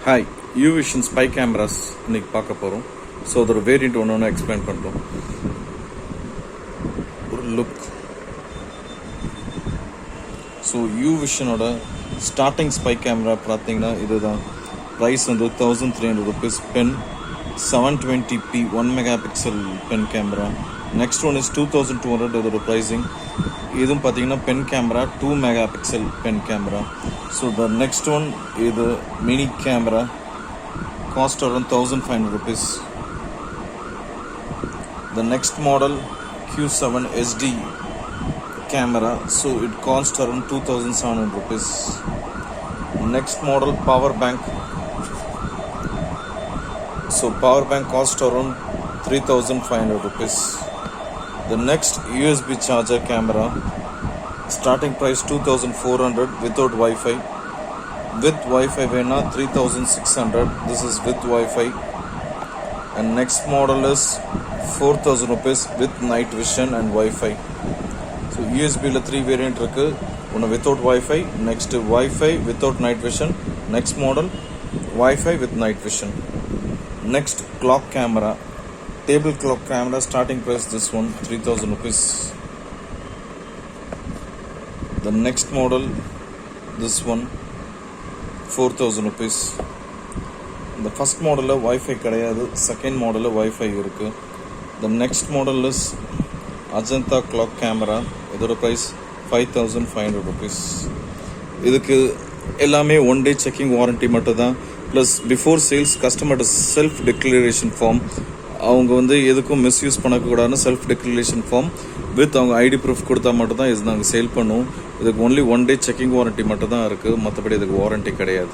Hi, Uvision spy cameras இன்னைக்கு பார்க்க போறோம். So அதோட வேரியன்ட் ஒன்னு எக்ஸ்பிளைன் பண்றோம். ஒரு லுக். So Uvisionோட ஸ்டார்டிங் ஸ்பை கேமரா பார்த்தீங்கன்னா இதுதான். பிரைஸ் வந்து 1300 rupees pen 720p 1 megapixel pen camera. Next one is 2200 இதோட pricing. இதுவும் பார்த்தீங்கன்னா pen camera 2 megapixel pen camera. So the next one is the mini camera, cost around 1500 rupees. The next model Q7 SD camera, so it cost around 2700 rupees. Next model power bank, so power bank cost around 3500 rupees. The next USB charger camera, starting price 2400 without Wi-Fi. With Wi-Fi vena 3600. This is with Wi-Fi. And next model is 4000 rupees with night vision and Wi-Fi. So USB la 3 variant irukku. One without Wi-Fi, next Wi-Fi without night vision, next model Wi-Fi with night vision. Next clock camera, table clock camera, starting price this one 3000 rupees. The next model, this one 4000 rupees. The first model Wi-Fi கிடையாது, second model Wi-Fi இருக்கு. The next model is Ajanta clock camera, இதோட price 5500 rupees. இதுக்கு எல்லாமே 1 day checking warranty மட்டும் தான். Plus before sales customer self declaration form, அவங்க வந்து எதுக்கும் மிஸ்யூஸ் பண்ணக்கூடாதுன்னு செல்ஃப் டெக்ளரேஷன் ஃபார்ம் வித் அவங்க ஐடி ப்ரூஃப் கொடுத்தா மட்டும் தான் இது நாங்கள் சேல் பண்ணுவோம். இதுக்கு ஒன்லி 1 day செக்கிங் வாரண்ட்டி மட்டும் தான் இருக்குது, மற்றபடி இதுக்கு வாரண்ட்டி கிடையாது.